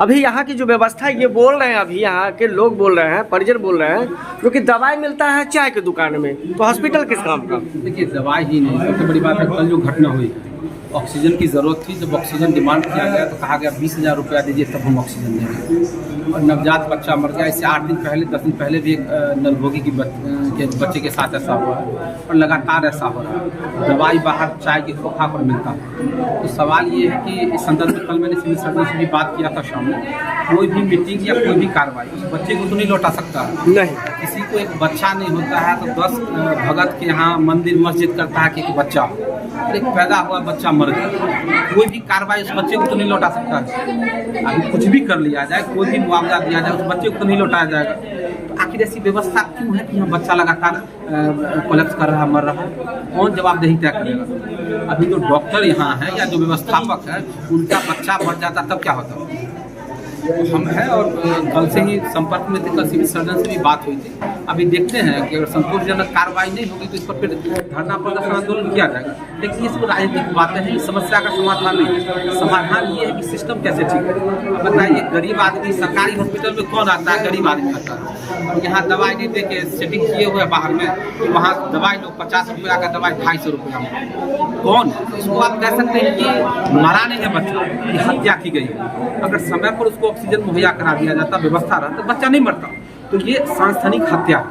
अभी यहाँ की जो व्यवस्था ये बोल रहे हैं, अभी यहाँ के लोग बोल रहे हैं, परिजन बोल रहे हैं, क्योंकि दवाई मिलता है चाय की दुकान में, तो हॉस्पिटल किस काम का? देखिए दवाई ही नहीं, सबसे बड़ी बात है कल जो घटना हुई, ऑक्सीजन की ज़रूरत थी। जब ऑक्सीजन डिमांड किया गया तो कहा गया 20,000 रुपया दीजिए तब हम ऑक्सीजन देंगे। और नवजात बच्चा मर गया। इससे 8 दिन पहले 10 दिन पहले भी एक नलभोगी के बच्चे के साथ ऐसा हुआ है और लगातार ऐसा हो रहा है। दवाई बाहर चाय के खोखा पर मिलता है। तो सवाल ये है कि इस संदर्भ में कल मैंने सिविल सर्जन से भी बात किया था शाम में, कोई भी मीटिंग या कोई भी कार्रवाई उस बच्चे को तो नहीं लौटा सकता नहीं। किसी को एक बच्चा नहीं होता है तो 10 भगत के यहाँ मंदिर मस्जिद करता है कि एक बच्चा हो, एक पैदा हुआ बच्चा मर गया, कोई भी कार्रवाई उस बच्चे को तो नहीं लौटा सकता है। अभी कुछ भी कर लिया जाए, कोई भी मुआवजा दिया जाए, उस बच्चे को तो नहीं लौटाया जाएगा। तो आखिर ऐसी व्यवस्था क्यों है कि हम बच्चा लगातार कोलैप्स कर रहा है, मर रहा है? कौन जवाबदेही तय करेगा? अभी जो डॉक्टर यहाँ है या जो व्यवस्थापक है, उनका बच्चा मर जाता तब क्या होता? हम हैं और कल से ही संपर्क में थे, कल सिविल सर्जन से भी बात हुई थी। अभी देखते हैं कि अगर संतोषजनक कार्रवाई नहीं होगी तो इस पर फिर धरना प्रदर्शन आंदोलन किया जाएगा। लेकिन ये सब राजनीतिक बातें हैं, इस समस्या का समाधान नहीं है। समाधान ये है कि सिस्टम कैसे ठीक है। अब बताइए, गरीब आदमी सरकारी हॉस्पिटल में कौन आता है? गरीब आदमी आता है। और यहाँ दवाई नहीं दे के सेटिंग किए हुए बाहर में, तो वहाँ दवाई लोग 50 रुपया का दवाई 250 रुपया में। कौन? इसको आप कह सकते हैं कि मरा नहीं है बच्चा, ये हत्या की गई है। अगर समय पर उसको ऑक्सीजन मुहैया करा दिया जाता, व्यवस्था रहता, तो बच्चा नहीं मरता। तो ये सांस्थानिक हत्या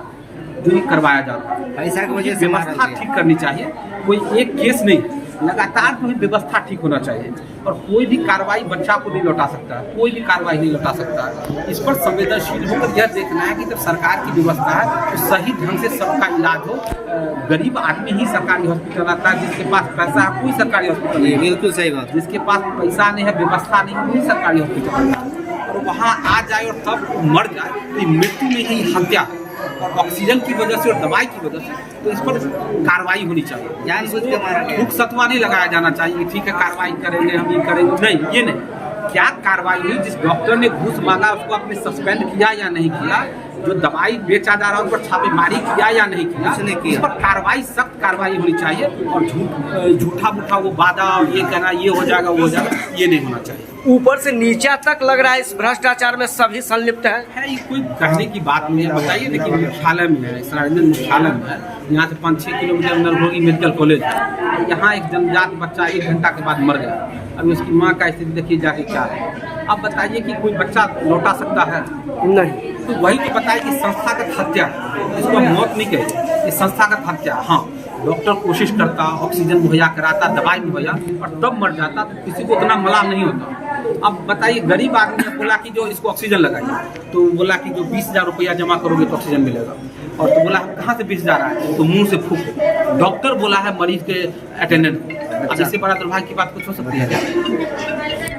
जो करवाया जाता है, पैसा की वजह से व्यवस्था ठीक करनी चाहिए। कोई एक केस नहीं, लगातार जो है व्यवस्था ठीक होना चाहिए। और कोई भी कार्रवाई बच्चा को नहीं लौटा सकता है, कोई भी कार्रवाई नहीं लौटा सकता है। इस पर संवेदनशील होकर यह देखना है कि जब सरकार की व्यवस्था है तो सही ढंग से सबका इलाज हो। गरीब आदमी ही सरकारी हॉस्पिटल आता है, जिसके पास पैसा है कोई सरकारी हॉस्पिटल नहीं। बिल्कुल सही बात। जिसके पास पैसा नहीं है, व्यवस्था नहीं है, वही सरकारी हॉस्पिटल और वहाँ आ जाए और तब मर जाए, तो मृत्यु में ही हत्या और ऑक्सीजन की वजह से और दवाई की वजह से। तो इस पर कार्रवाई होनी चाहिए। जानबूझ के मारा गया। भूख सतवा नहीं लगाया जाना चाहिए, ठीक है कार्रवाई करेंगे, हम ये करेंगे, नहीं, ये नहीं। क्या कार्रवाई हुई? जिस डॉक्टर ने घूस मांगा उसको आपने सस्पेंड किया या नहीं किया? जो दवाई बेचा जा रहा है उस पर छापेमारी किया या नहीं किया? इस पर कार्रवाई, सख्त कार्रवाई होनी चाहिए। और झूठा मूठा वो वादा और ये कहना ये हो जाएगा वो हो जाएगा, ये नहीं होना चाहिए। ऊपर से नीचा तक लग रहा है इस भ्रष्टाचार में सभी संलिप्त है। ये कोई कहने की बात नहीं है। बताइए, देखिए मुख्यालय में है, सरायरंजन मुख्यालय में है, यहाँ से 5-6 किलोमीटर नरभोगी मेडिकल कॉलेज है। यहाँ एक जन्मजात बच्चा 1 घंटा के बाद मर गया। अभी उसकी माँ का स्थिति देखिए जाके क्या है। अब बताइए कि कोई बच्चा लौटा सकता है? नहीं। तो वही तो बताइए कि संस्थागत हत्या, इसको मौत नहीं कहते, ये संस्थागत हत्या। हाँ, डॉक्टर कोशिश करता, ऑक्सीजन मुहैया कराता, दवाई मुहैया, और तब मर जाता तो किसी को उतना मलाल नहीं होता। अब बताइए, गरीब आदमी ने बोला कि जो इसको ऑक्सीजन लगाइए, तो बोला कि जो 20,000 रुपया जमा करोगे तो ऑक्सीजन मिलेगा। और तो बोला कहाँ से 20,000 आया? तो मुंह से फूक। डॉक्टर बोला है मरीज के अटेंडेंट को। अब इससे बड़ा दुर्भाग्य की बात कुछ हो सकती है?